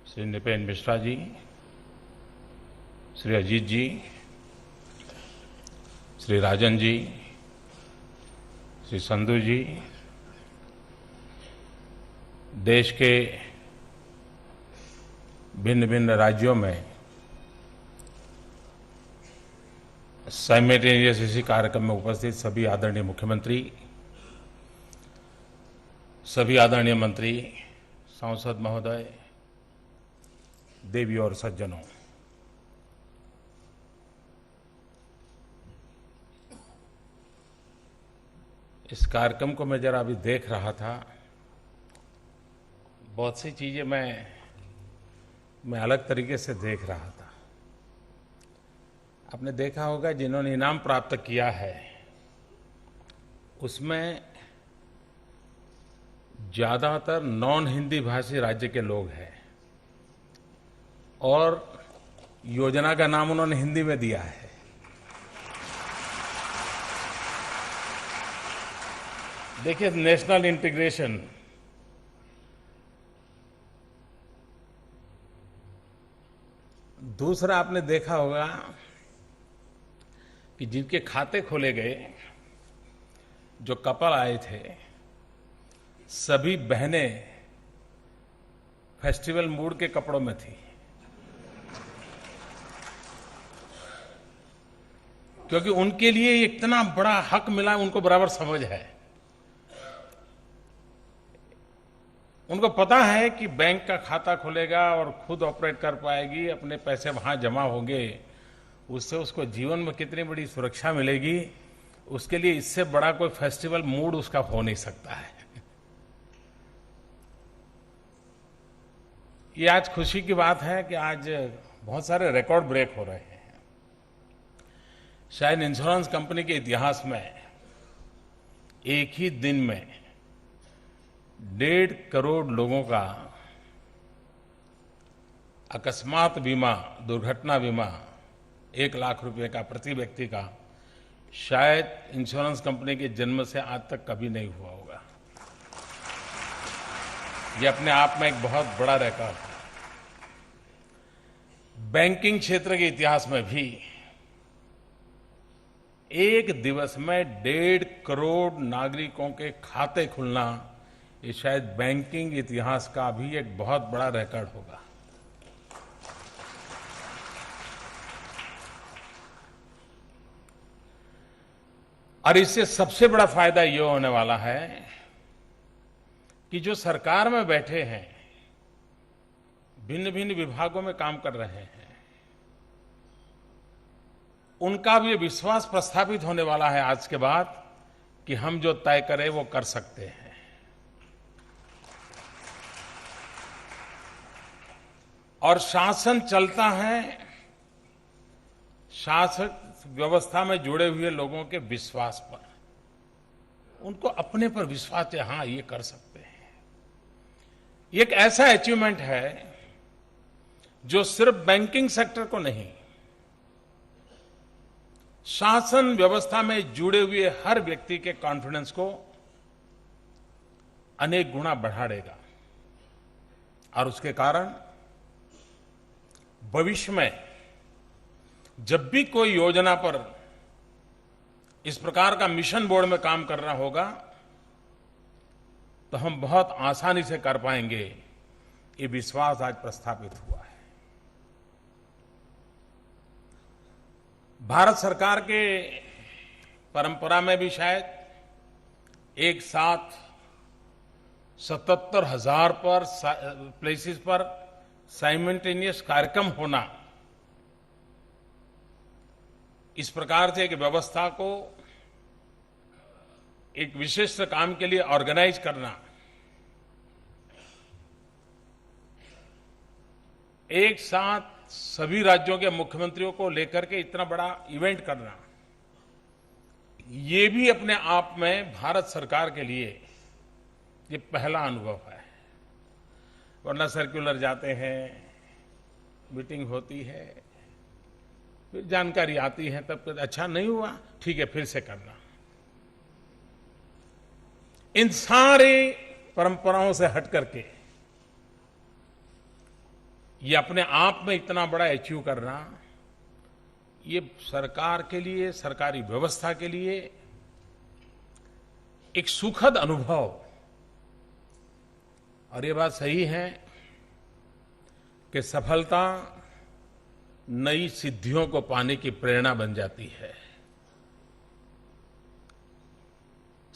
श्री नृपेंद्र मिश्रा जी, श्री अजीत जी, श्री राजन जी, श्री संधू जी, देश के भिन्न भिन्न राज्यों में साइमल्टेनियस इसी कार्यक्रम में उपस्थित सभी आदरणीय मुख्यमंत्री, सभी आदरणीय मंत्री, सांसद महोदय, देवी और सज्जनों, इस कार्यक्रम को मैं जरा अभी देख रहा था। बहुत सी चीजें मैं अलग तरीके से देख रहा था। आपने देखा होगा जिन्होंने इनाम प्राप्त किया है उसमें ज्यादातर नॉन हिंदी भाषी राज्य के लोग हैं और योजना का नाम उन्होंने हिंदी में दिया है। देखिए, नेशनल इंटीग्रेशन, दूसरा आपने देखा होगा कि जिनके खाते खोले गए, जो कपल आए थे, सभी बहनें फेस्टिवल मूड के कपड़ों में थी, क्योंकि उनके लिए इतना बड़ा हक मिला, उनको बराबर समझ है। उनको पता है कि बैंक का खाता खुलेगा और खुद ऑपरेट कर पाएगी, अपने पैसे वहां जमा होंगे, उससे उसको जीवन में कितनी बड़ी सुरक्षा मिलेगी। उसके लिए इससे बड़ा कोई फेस्टिवल मूड उसका हो नहीं सकता है। ये आज खुशी की बात है कि आज बहुत सारे रिकॉर्ड ब्रेक हो रहे हैं। शायद इंश्योरेंस कंपनी के इतिहास में एक ही दिन में 1.5 करोड़ लोगों का अकस्मात बीमा, दुर्घटना बीमा 1 लाख रुपए का प्रति व्यक्ति का, शायद इंश्योरेंस कंपनी के जन्म से आज तक कभी नहीं हुआ होगा। ये अपने आप में एक बहुत बड़ा रिकॉर्ड है। बैंकिंग क्षेत्र के इतिहास में भी एक दिवस में 1.5 करोड़ नागरिकों के खाते खुलना, ये शायद बैंकिंग इतिहास का भी एक बहुत बड़ा रिकॉर्ड होगा। और इससे सबसे बड़ा फायदा ये होने वाला है कि जो सरकार में बैठे हैं, भिन्न भिन्न विभागों में काम कर रहे हैं, उनका भी विश्वास प्रस्थापित होने वाला है आज के बाद कि हम जो तय करें वो कर सकते हैं। और शासन चलता है शासक व्यवस्था में जुड़े हुए लोगों के विश्वास पर, उनको अपने पर विश्वास है, हाँ ये कर सकते हैं। ये एक ऐसा अचीवमेंट है जो सिर्फ बैंकिंग सेक्टर को नहीं, शासन व्यवस्था में जुड़े हुए हर व्यक्ति के कॉन्फिडेंस को अनेक गुना बढ़ा देगा। और उसके कारण भविष्य में जब भी कोई योजना पर इस प्रकार का मिशन बोर्ड में काम करना होगा तो हम बहुत आसानी से कर पाएंगे। ये विश्वास आज प्रस्थापित हुआ है। भारत सरकार के परंपरा में भी शायद एक साथ 77,000 पर प्लेसेस पर साइमल्टेनियस कार्यक्रम होना, इस प्रकार से एक व्यवस्था को एक विशिष्ट काम के लिए ऑर्गेनाइज करना, एक साथ सभी राज्यों के मुख्यमंत्रियों को लेकर के इतना बड़ा इवेंट करना, ये भी अपने आप में भारत सरकार के लिए ये पहला अनुभव है। वरना सर्कुलर जाते हैं, मीटिंग होती है, फिर जानकारी आती है, तब अच्छा नहीं हुआ, ठीक है फिर से करना। इन सारे परंपराओं से हट करके ये अपने आप में इतना बड़ा अचीव करना, ये सरकार के लिए, सरकारी व्यवस्था के लिए एक सुखद अनुभव। और ये बात सही है कि सफलता नई सिद्धियों को पाने की प्रेरणा बन जाती है।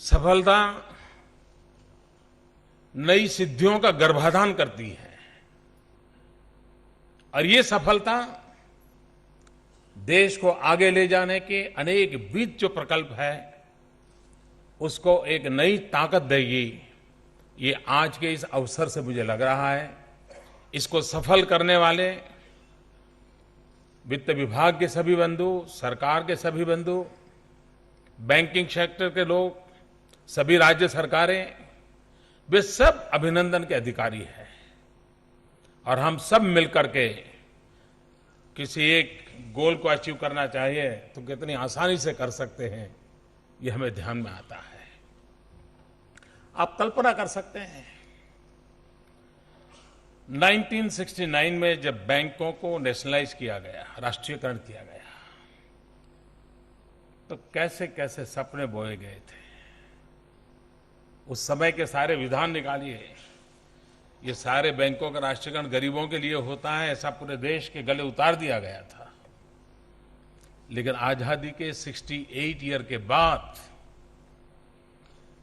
सफलता नई सिद्धियों का गर्भाधान करती है और ये सफलता देश को आगे ले जाने के अनेक विविध जो प्रकल्प है उसको एक नई ताकत देगी। ये आज के इस अवसर से मुझे लग रहा है। इसको सफल करने वाले वित्त विभाग के सभी बंधु, सरकार के सभी बंधु, बैंकिंग सेक्टर के लोग, सभी राज्य सरकारें, वे सब अभिनंदन के अधिकारी हैं। और हम सब मिलकर के किसी एक गोल को अचीव करना चाहिए तो कितनी आसानी से कर सकते हैं, ये हमें ध्यान में आता है। आप कल्पना कर सकते हैं 1969 में जब बैंकों को नेशनलाइज किया गया, राष्ट्रीयकरण किया गया, तो कैसे कैसे सपने बोए गए थे। उस समय के सारे विधान निकालिए, ये सारे बैंकों का राष्ट्रीयकरण गरीबों के लिए होता है ऐसा पूरे देश के गले उतार दिया गया था। लेकिन आजादी के 68 ईयर के बाद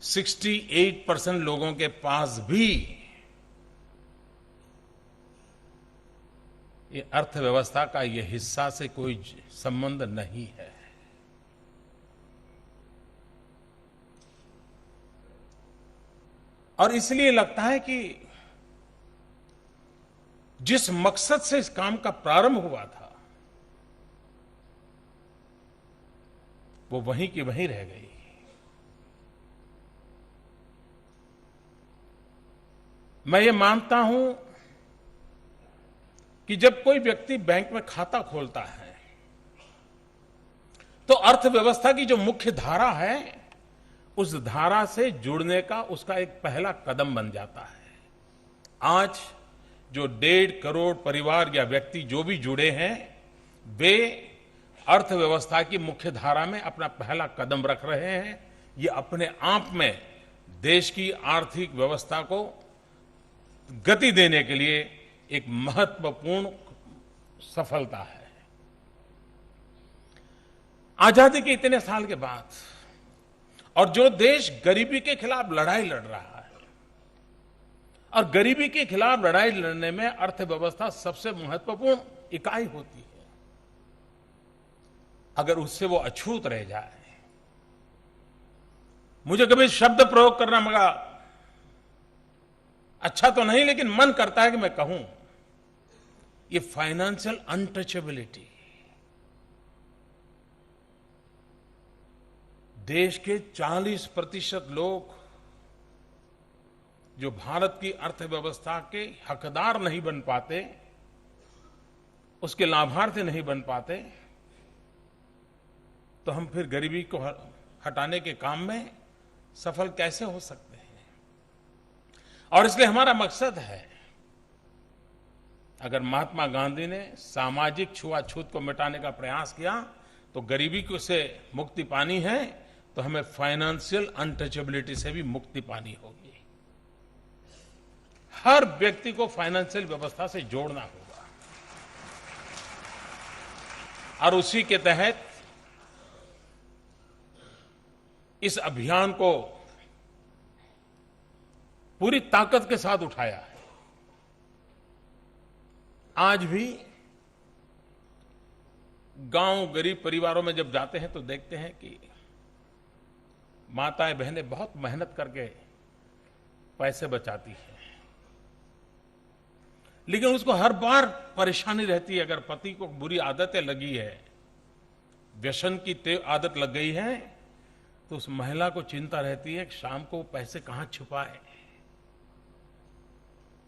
68% लोगों के पास भी ये अर्थव्यवस्था का ये हिस्सा से कोई संबंध नहीं है। और इसलिए लगता है कि जिस मकसद से इस काम का प्रारंभ हुआ था वो वहीं की वहीं रह गई। मैं ये मानता हूं कि जब कोई व्यक्ति बैंक में खाता खोलता है तो अर्थव्यवस्था की जो मुख्य धारा है उस धारा से जुड़ने का उसका एक पहला कदम बन जाता है। आज जो 1.5 करोड़ परिवार या व्यक्ति जो भी जुड़े हैं वे अर्थव्यवस्था की मुख्य धारा में अपना पहला कदम रख रहे हैं। ये अपने आप में देश की आर्थिक व्यवस्था को गति देने के लिए एक महत्वपूर्ण सफलता है। आजादी के इतने साल के बाद और जो देश गरीबी के खिलाफ लड़ाई लड़ रहा है और गरीबी के खिलाफ लड़ाई लड़ने में अर्थव्यवस्था सबसे महत्वपूर्ण इकाई होती है। अगर उससे वो अछूत रह जाए, मुझे कभी शब्द प्रयोग करना मगा अच्छा तो नहीं, लेकिन मन करता है कि मैं कहूं ये फाइनेंशियल अनटचेबिलिटी देश के 40% लोग जो भारत की अर्थव्यवस्था के हकदार नहीं बन पाते, उसके लाभार्थी नहीं बन पाते, तो हम फिर गरीबी को हटाने के काम में सफल कैसे हो सकते हैं। और इसलिए हमारा मकसद है, अगर महात्मा गांधी ने सामाजिक छुआछूत को मिटाने का प्रयास किया तो गरीबी को से मुक्ति पानी है, तो हमें फाइनेंशियल अनटचेबिलिटी से भी मुक्ति पानी होगी। हर व्यक्ति को फाइनेंशियल व्यवस्था से जोड़ना होगा और उसी के तहत इस अभियान को पूरी ताकत के साथ उठाया है। आज भी गांव गरीब परिवारों में जब जाते हैं तो देखते हैं कि माताएं बहनें बहुत मेहनत करके पैसे बचाती हैं, लेकिन उसको हर बार परेशानी रहती है। अगर पति को बुरी आदतें लगी है, व्यसन की आदत लग गई है, तो उस महिला को चिंता रहती है कि शाम को पैसे कहां छुपाए,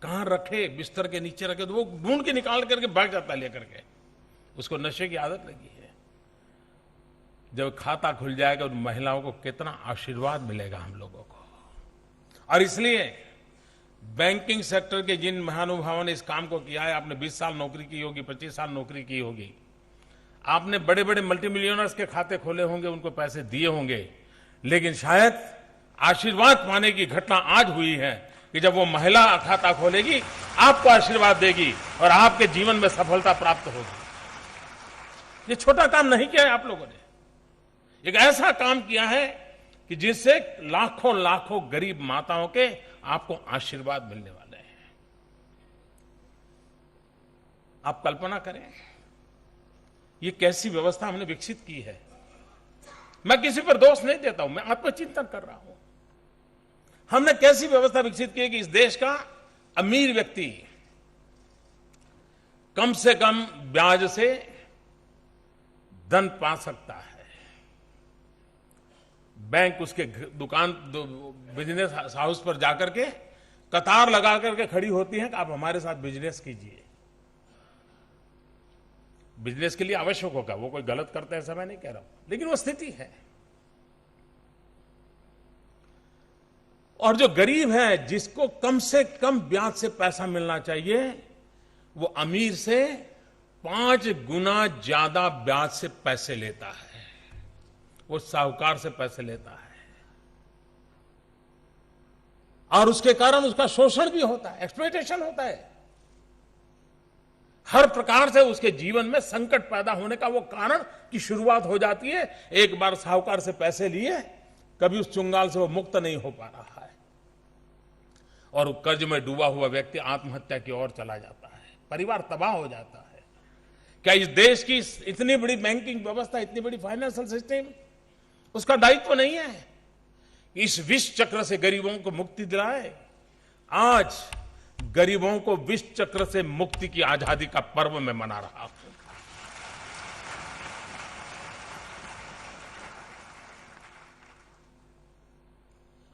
कहां रखे, बिस्तर के नीचे रखे, तो वो ढूंढ के निकाल करके भाग जाता है लेकर के। उसको नशे की आदत लगी है। जब खाता खुल जाएगा उन महिलाओं को कितना आशीर्वाद मिलेगा हम लोगों को। और इसलिए बैंकिंग सेक्टर के जिन महानुभावों ने इस काम को किया है, आपने 20 साल नौकरी की होगी, 25 साल नौकरी की होगी, आपने बड़े बड़े मल्टी मिलियनर्स के खाते खोले होंगे, उनको पैसे दिए होंगे, लेकिन शायद आशीर्वाद पाने की घटना आज हुई है कि जब वो महिला खाता खोलेगी, आपको आशीर्वाद देगी और आपके जीवन में सफलता प्राप्त होगी। ये छोटा काम नहीं किया है आप लोगों ने, एक ऐसा काम किया है कि जिससे लाखों लाखों गरीब माताओं के आपको आशीर्वाद मिलने वाले हैं। आप कल्पना करें, ये कैसी व्यवस्था हमने विकसित की है। मैं किसी पर दोष नहीं देता हूं, मैं आत्मचिंतन कर रहा हूं। हमने कैसी व्यवस्था विकसित की है कि इस देश का अमीर व्यक्ति कम से कम ब्याज से धन पा सकता है। बैंक उसके दुकान बिजनेस हाउस पर जाकर के कतार लगा करके खड़ी होती है कि आप हमारे साथ बिजनेस कीजिए। बिजनेस के लिए आवश्यक होगा, वो कोई गलत करते हैं ऐसा मैं नहीं कह रहा हूं, लेकिन वो स्थिति है। और जो गरीब है, जिसको कम से कम ब्याज से पैसा मिलना चाहिए, वो अमीर से 5 गुना ज्यादा ब्याज से पैसे लेता है। वो साहूकार से पैसे लेता है और उसके कारण उसका शोषण भी होता है, एक्सप्लॉयटेशन होता है। हर प्रकार से उसके जीवन में संकट पैदा होने का वो कारण की शुरुआत हो जाती है। एक बार साहूकार से पैसे लिए, कभी उस चुंगाल से वो मुक्त नहीं हो पा रहा है और वो कर्ज में डूबा हुआ व्यक्ति आत्महत्या की ओर चला जाता है, परिवार तबाह हो जाता है। क्या इस देश की इतनी बड़ी बैंकिंग व्यवस्था, इतनी बड़ी फाइनेंशियल सिस्टम, उसका दायित्व नहीं है इस विष चक्र से गरीबों को मुक्ति दिलाए? आज गरीबों को विष चक्र से मुक्ति की आजादी का पर्व मैं मना रहा हूं।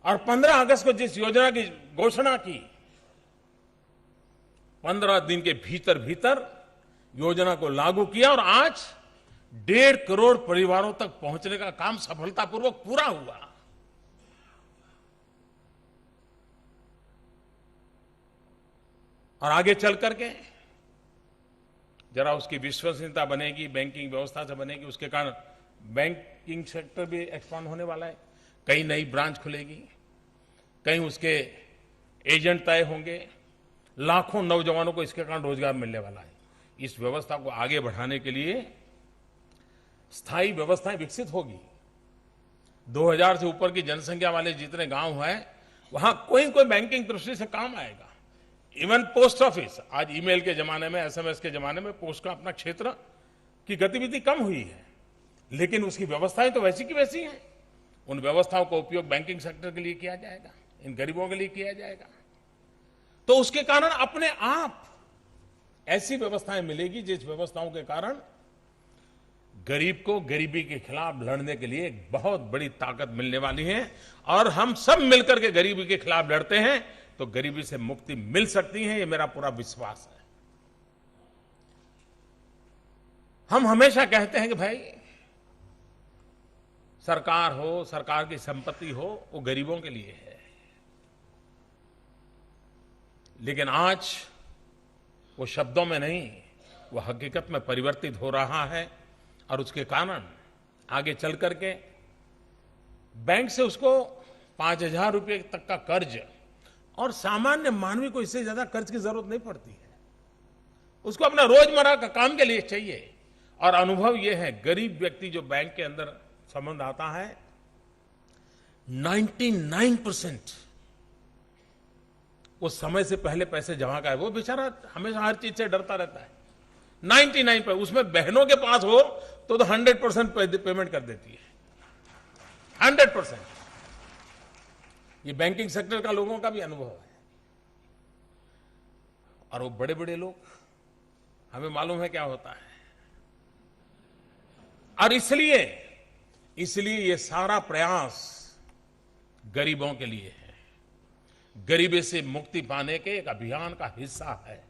और 15 अगस्त को जिस योजना की घोषणा की, 15 दिन के भीतर भीतर योजना को लागू किया और आज 1.5 करोड़ परिवारों तक पहुंचने का काम सफलतापूर्वक पूरा हुआ। और आगे चल करके जरा उसकी विश्वसनीयता बनेगी, बैंकिंग व्यवस्था से बनेगी, उसके कारण बैंकिंग सेक्टर भी एक्सपांड होने वाला है। कई नई ब्रांच खुलेगी, कहीं उसके एजेंट तय होंगे, लाखों नौजवानों को इसके कारण रोजगार मिलने वाला है। इस व्यवस्था को आगे बढ़ाने के लिए स्थायी व्यवस्थाएं विकसित होगी। 2000 से ऊपर की जनसंख्या वाले जितने गांव हैं, वहां कोई न कोई बैंकिंग दृष्टि से काम आएगा। इवन पोस्ट ऑफिस, आज ईमेल के जमाने में, एसएमएस के जमाने में पोस्ट का अपना क्षेत्र की गतिविधि कम हुई है, लेकिन उसकी व्यवस्थाएं तो वैसी की वैसी हैं। उन व्यवस्थाओं का उपयोग बैंकिंग सेक्टर के लिए किया जाएगा, इन गरीबों के लिए किया जाएगा। तो उसके कारण अपने आप ऐसी व्यवस्थाएं मिलेगी जिस व्यवस्थाओं के कारण गरीब को गरीबी के खिलाफ लड़ने के लिए एक बहुत बड़ी ताकत मिलने वाली है। और हम सब मिलकर के गरीबी के खिलाफ लड़ते हैं तो गरीबी से मुक्ति मिल सकती है, ये मेरा पूरा विश्वास है। हम हमेशा कहते हैं कि भाई सरकार हो, सरकार की संपत्ति हो, वो गरीबों के लिए है, लेकिन आज वो शब्दों में नहीं, वो हकीकत में परिवर्तित हो रहा है। और उसके कारण आगे चल करके बैंक से उसको 5,000 रुपये तक का कर्ज, और सामान्य मानवी को इससे ज्यादा कर्ज की जरूरत नहीं पड़ती है, उसको अपना रोजमर्रा का काम के लिए चाहिए। और अनुभव यह है, गरीब व्यक्ति जो बैंक के अंदर संबंध आता है, 99% वो समय से पहले पैसे जमा का है। वो बेचारा हमेशा हर चीज से डरता रहता है। 99 पर उसमें बहनों के पास हो तो 100% पेमेंट कर देती है, 100%। ये बैंकिंग सेक्टर का लोगों का भी अनुभव है। और वो बड़े बड़े लोग, हमें मालूम है क्या होता है। और इसलिए ये सारा प्रयास गरीबों के लिए है, गरीबी से मुक्ति पाने के एक अभियान का हिस्सा है,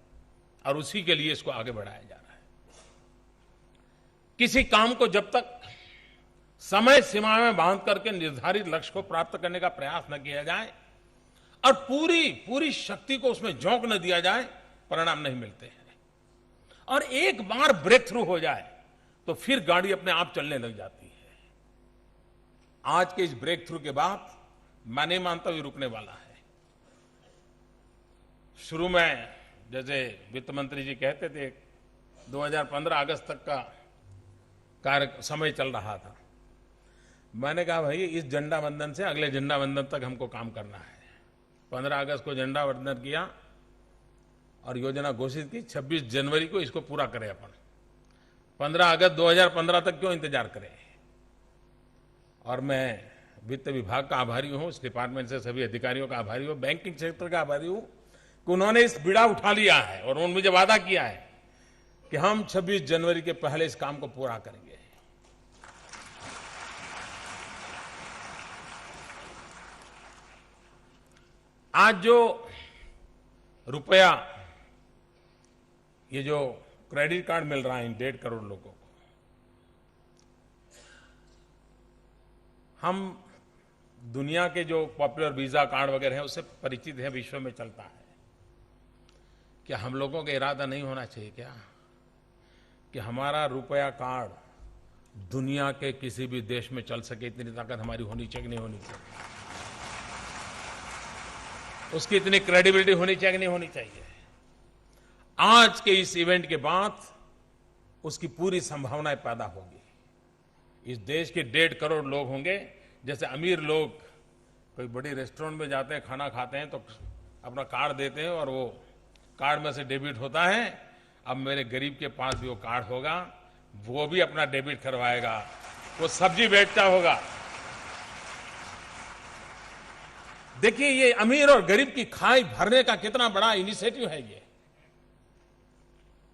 और उसी के लिए इसको आगे बढ़ाया जा रहा है। किसी काम को जब तक समय सीमा में बांध करके निर्धारित लक्ष्य को प्राप्त करने का प्रयास न किया जाए, और पूरी पूरी शक्ति को उसमें झोंक न दिया जाए, परिणाम नहीं मिलते हैं। और एक बार ब्रेक थ्रू हो जाए तो फिर गाड़ी अपने आप चलने लग जाती है। आज के इस ब्रेक थ्रू के बाद मैं नहीं मानता ये रुकने वाला है। शुरू में जैसे वित्त मंत्री जी कहते थे 2015 अगस्त तक का कार्य समय चल रहा था। मैंने कहा भाई इस झंडा वंदन से अगले झंडा वंदन तक हमको काम करना है। 15 अगस्त को झंडा वंदन किया और योजना घोषित की। 26 जनवरी को इसको पूरा करें अपन। 15 अगस्त 2015 तक क्यों इंतजार करें। और मैं वित्त विभाग का आभारी हूं, इस डिपार्टमेंट से सभी अधिकारियों का आभारी हूं, बैंकिंग क्षेत्र का आभारी हूं कि उन्होंने इस बीड़ा उठा लिया है और उन्होंने मुझे वादा किया है कि हम 26 जनवरी के पहले इस काम को पूरा करेंगे। आज जो रुपया, ये जो क्रेडिट कार्ड मिल रहा है इन 1.5 करोड़ लोगों को, हम दुनिया के जो पॉपुलर वीजा कार्ड वगैरह हैं उससे परिचित है, विश्व में चलता है। क्या हम लोगों का इरादा नहीं होना चाहिए क्या कि हमारा रुपया कार्ड दुनिया के किसी भी देश में चल सके? इतनी ताकत हमारी होनी चाहिए कि नहीं होनी चाहिए? उसकी इतनी क्रेडिबिलिटी होनी चाहिए कि नहीं होनी चाहिए? आज के इस इवेंट के बाद उसकी पूरी संभावनाएं पैदा होगी। इस देश के 1.5 करोड़ लोग होंगे। जैसे अमीर लोग कोई बड़ी रेस्टोरेंट में जाते हैं, खाना खाते हैं तो अपना कार्ड देते हैं और वो कार्ड में से डेबिट होता है। अब मेरे गरीब के पास भी वो कार्ड होगा, वो भी अपना डेबिट करवाएगा, वो सब्जी बेचता होगा। देखिए ये अमीर और गरीब की खाई भरने का कितना बड़ा इनिशिएटिव है ये।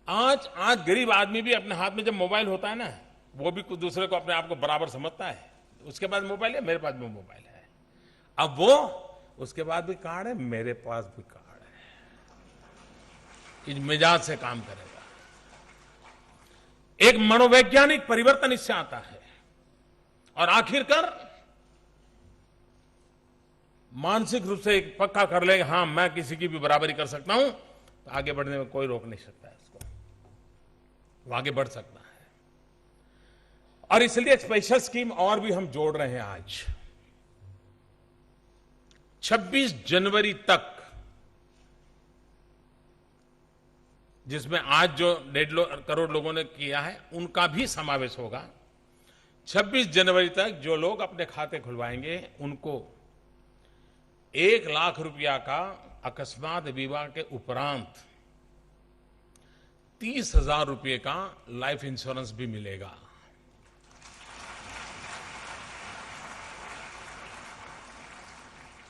आज गरीब आदमी भी अपने हाथ में जब मोबाइल होता है ना, वो भी दूसरे को अपने आप को बराबर समझता है। उसके पास मोबाइल है, मेरे पास भी मोबाइल है। अब वो उसके बाद भी कार्ड है, मेरे पास भी कार्ड है। इस मिजाज से काम करेगा। एक मनोवैज्ञानिक परिवर्तन इससे आता है और आखिरकार मानसिक रूप से एक पक्का कर लेगा, हां मैं किसी की भी बराबरी कर सकता हूं, तो आगे बढ़ने में कोई रोक नहीं सकता है उसको। वो आगे बढ़ सकता है। और इसलिए एक स्पेशल स्कीम और भी हम जोड़ रहे हैं आज। 26 जनवरी तक, जिसमें आज जो 1.5 करोड़ लोगों ने किया है उनका भी समावेश होगा। 26 जनवरी तक जो लोग अपने खाते खुलवाएंगे उनको 1 लाख रुपया का अकस्मात विवाह के उपरांत 30,000 रुपये का लाइफ इंश्योरेंस भी मिलेगा।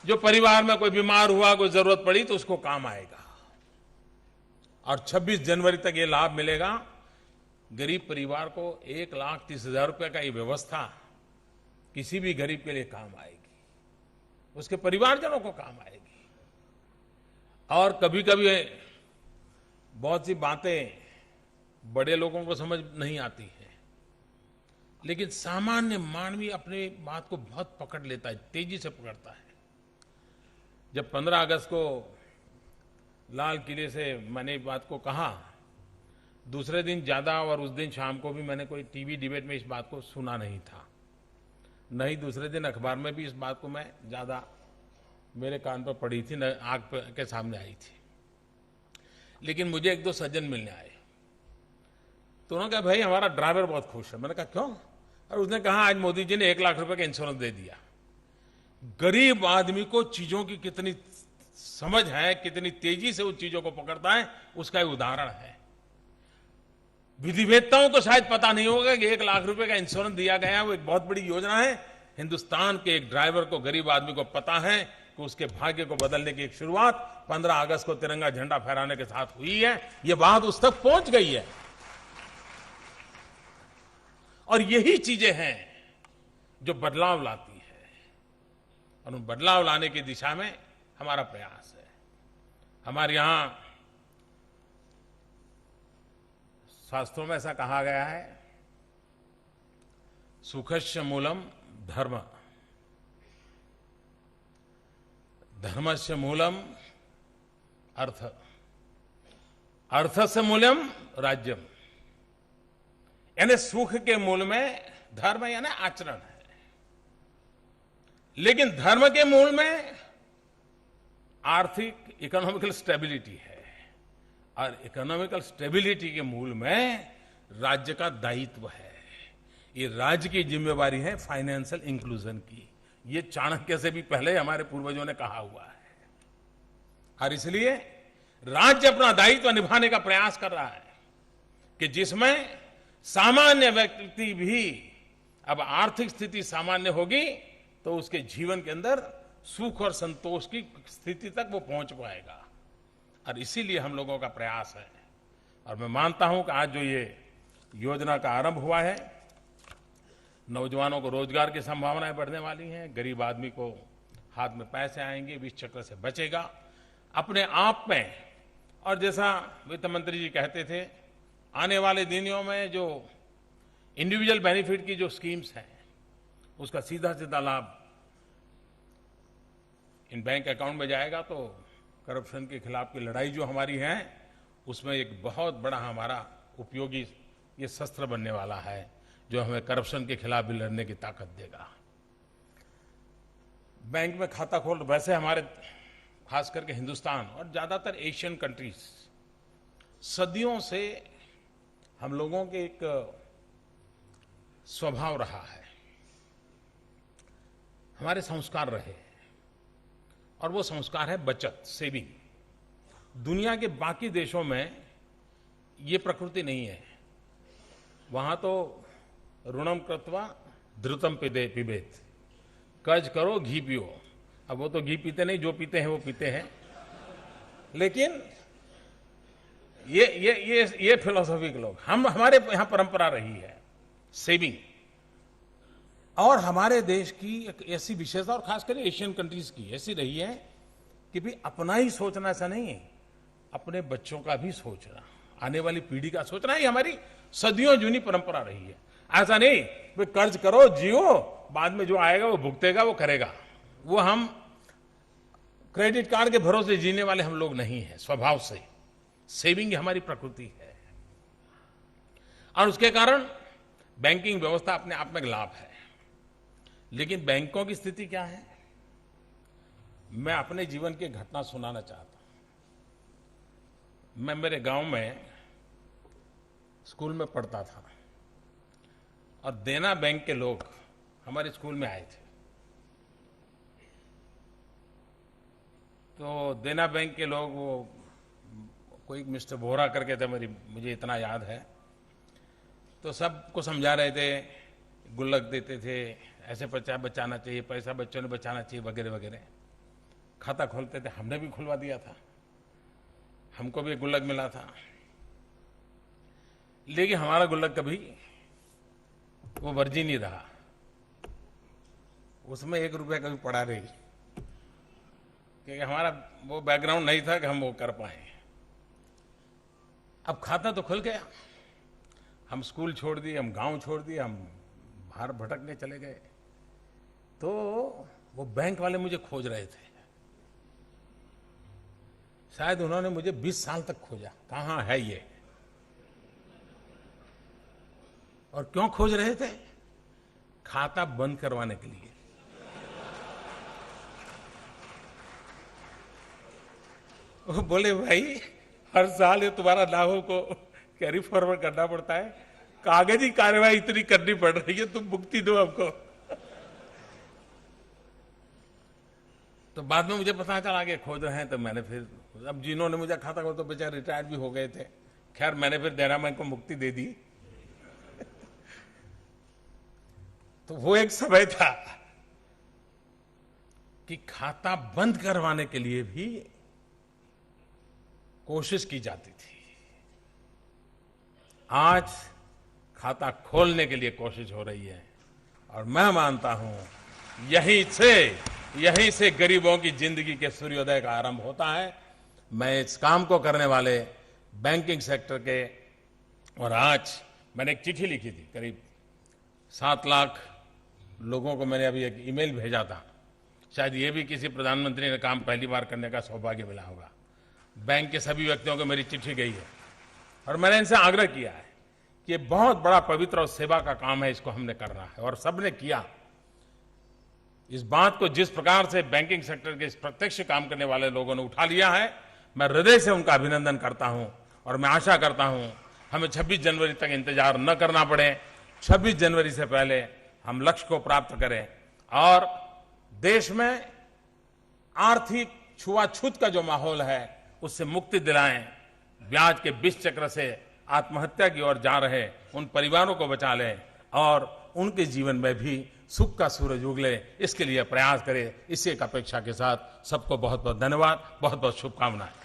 जो परिवार में कोई बीमार हुआ, कोई जरूरत पड़ी तो उसको काम आएगा। और 26 जनवरी तक ये लाभ मिलेगा। गरीब परिवार को 1,30,000 रुपये का ये व्यवस्था किसी भी गरीब के लिए काम आएगी, उसके परिवारजनों को काम आएगी। और कभी कभी बहुत सी बातें बड़े लोगों को समझ नहीं आती है, लेकिन सामान्य मानवी अपने बात को बहुत पकड़ लेता है, तेजी से पकड़ता है। जब 15 अगस्त को लाल किले से मैंने इस बात को कहा, दूसरे दिन ज्यादा और उस दिन शाम को भी मैंने कोई टीवी डिबेट में इस बात को सुना नहीं था। नहीं दूसरे दिन अखबार में भी इस बात को मैं ज्यादा मेरे कान पर पड़ी थी, न आंख के सामने आई थी। लेकिन मुझे 1-2 सज्जन मिलने आए तो उन्होंने कहा भाई हमारा ड्राइवर बहुत खुश है। मैंने कहा क्यों? और उसने कहा आज मोदी जी ने 1 लाख रुपए का इंश्योरेंस दे दिया। गरीब आदमी को चीजों की कितनी समझ है, कितनी तेजी से उन चीजों को पकड़ता है, उसका एक उदाहरण है। विधिवेत्ताओं को शायद पता नहीं होगा कि 1 लाख रुपए का इंश्योरेंस दिया गया है, वो एक बहुत बड़ी योजना है। हिंदुस्तान के एक ड्राइवर को, गरीब आदमी को पता है कि उसके भाग्य को बदलने की एक शुरुआत 15 अगस्त को तिरंगा झंडा फहराने के साथ हुई है। ये बात उस तक पहुंच गई है। और यही चीजें हैं जो बदलाव लाती है, और उन बदलाव लाने की दिशा में हमारा प्रयास है। हमारे यहां शास्त्रों में ऐसा कहा गया है, सुखस्य मूलम धर्म। धर्मस्य मूलम अर्थ, अर्थस्य मूलम राज्यम, यानी सुख के मूल में धर्म यानी आचरण है, लेकिन धर्म के मूल में आर्थिक इकोनॉमिकल स्टेबिलिटी है, और इकोनॉमिकल स्टेबिलिटी के मूल में राज्य का दायित्व है। ये राज्य की जिम्मेवारी है फाइनेंशियल इंक्लूजन की। ये चाणक्य से भी पहले हमारे पूर्वजों ने कहा हुआ है, और इसलिए राज्य अपना दायित्व निभाने का प्रयास कर रहा है कि जिसमें सामान्य व्यक्ति भी, अब आर्थिक स्थिति सामान्य होगी तो उसके जीवन के अंदर सुख और संतोष की स्थिति तक वो पहुंच पाएगा, और इसीलिए हम लोगों का प्रयास है। और मैं मानता हूं कि आज जो ये योजना का आरंभ हुआ है, नौजवानों को रोजगार की संभावनाएं बढ़ने वाली हैं, गरीब आदमी को हाथ में पैसे आएंगे, विष चक्र से बचेगा अपने आप में। और जैसा वित्त मंत्री जी कहते थे, आने वाले दिनों में जो इंडिविजुअल बेनिफिट की जो स्कीम्स हैं, उसका सीधा सीधा लाभ इन बैंक अकाउंट में जाएगा, तो करप्शन के खिलाफ की लड़ाई जो हमारी है उसमें एक बहुत बड़ा हमारा उपयोगी ये शस्त्र बनने वाला है, जो हमें करप्शन के खिलाफ भी लड़ने की ताकत देगा। बैंक में खाता खोल, वैसे हमारे खास करके हिंदुस्तान और ज्यादातर एशियन कंट्रीज, सदियों से हम लोगों के एक स्वभाव रहा है, हमारे संस्कार रहे, और वो संस्कार है बचत, सेविंग। दुनिया के बाकी देशों में ये प्रकृति नहीं है। वहां तो ऋणम कृत्वा धृतम पिबेत, कर्ज करो घी पियो। अब वो तो घी पीते नहीं, जो पीते हैं वो पीते हैं, लेकिन ये फिलोसॉफी के लोग, हमारे यहां परंपरा रही है सेविंग। और हमारे देश की एक ऐसी विशेषता, और खासकर एशियन कंट्रीज की ऐसी रही है कि भी अपना ही सोचना ऐसा नहीं है, अपने बच्चों का भी सोचना, आने वाली पीढ़ी का सोचना, ही हमारी सदियों जूनी परंपरा रही है। ऐसा नहीं भाई कर्ज करो जियो, बाद में जो आएगा वो भुगतेगा, वो करेगा। वो हम क्रेडिट कार्ड के भरोसे जीने वाले हम लोग नहीं हैं स्वभाव से। सेविंग हमारी प्रकृति है, और उसके कारण बैंकिंग व्यवस्था अपने आप में लाभ है। लेकिन बैंकों की स्थिति क्या है, मैं अपने जीवन की घटना सुनाना चाहता हूं। मैं मेरे गांव में स्कूल में पढ़ता था, और देना बैंक के लोग हमारे स्कूल में आए थे। तो देना बैंक के लोग, वो कोई मिस्टर बोहरा करके थे, मुझे इतना याद है, तो सबको समझा रहे थे, गुल्लक देते थे, ऐसे बचाना चाहिए, पैसा बच्चों ने बचाना चाहिए, वगैरह वगैरह। खाता खोलते थे, हमने भी खुलवा दिया था, हमको भी गुल्लक मिला था, लेकिन हमारा गुल्लक कभी वो वर्जी नहीं रहा, उसमें 1 रुपया कभी पड़ा नहीं, क्योंकि हमारा वो बैकग्राउंड नहीं था कि हम वो कर पाए। अब खाता तो खुल गया, हम स्कूल छोड़ दिए, हम गांव छोड़ दिए, हम बाहर भटकने चले गए। तो वो बैंक वाले मुझे खोज रहे थे, शायद उन्होंने मुझे 20 साल तक खोजा, कहां है ये, और क्यों खोज रहे थे? खाता बंद करवाने के लिए। वो बोले भाई हर साल ये तुम्हारा लाभों को कैरी फॉरवर्ड करना पड़ता है, कागजी कार्रवाई इतनी करनी पड़ रही है, तुम मुक्ति दो हमको। तो बाद में मुझे पता चला कि खोज रहे हैं, तो मैंने फिर, अब जिन्होंने मुझे खाता खोला तो बेचारे रिटायर्ड भी हो गए थे, खैर मैंने फिर देना बैंक को मुक्ति दे दी। तो वो एक समय था कि खाता बंद करवाने के लिए भी कोशिश की जाती थी। आज खाता खोलने के लिए कोशिश हो रही है, और मैं मानता हूं यहीं से गरीबों की जिंदगी के सूर्योदय का आरंभ होता है। मैं इस काम को करने वाले बैंकिंग सेक्टर के, और आज मैंने एक चिट्ठी लिखी थी, करीब 7 लाख लोगों को मैंने अभी एक ईमेल भेजा था, शायद ये भी किसी प्रधानमंत्री ने काम पहली बार करने का सौभाग्य मिला होगा। बैंक के सभी व्यक्तियों को मेरी चिट्ठी गई है और मैंने इनसे आग्रह किया है कि ये बहुत बड़ा पवित्र और सेवा का काम है, इसको हमने करना है, और सबने किया। इस बात को जिस प्रकार से बैंकिंग सेक्टर के इस प्रत्यक्ष काम करने वाले लोगों ने उठा लिया है, मैं हृदय से उनका अभिनंदन करता हूं और मैं आशा करता हूं हमें 26 जनवरी तक इंतजार न करना पड़े। 26 जनवरी से पहले हम लक्ष्य को प्राप्त करें और देश में आर्थिक छुआछूत का जो माहौल है उससे मुक्ति दिलाएं, ब्याज के विष चक्र से आत्महत्या की ओर जा रहे उन परिवारों को बचा लें और उनके जीवन में भी सुख का सूरज उगले, इसके लिए प्रयास करें। इसी एक अपेक्षा के साथ सबको बहुत बहुत धन्यवाद, बहुत बहुत शुभकामनाएं।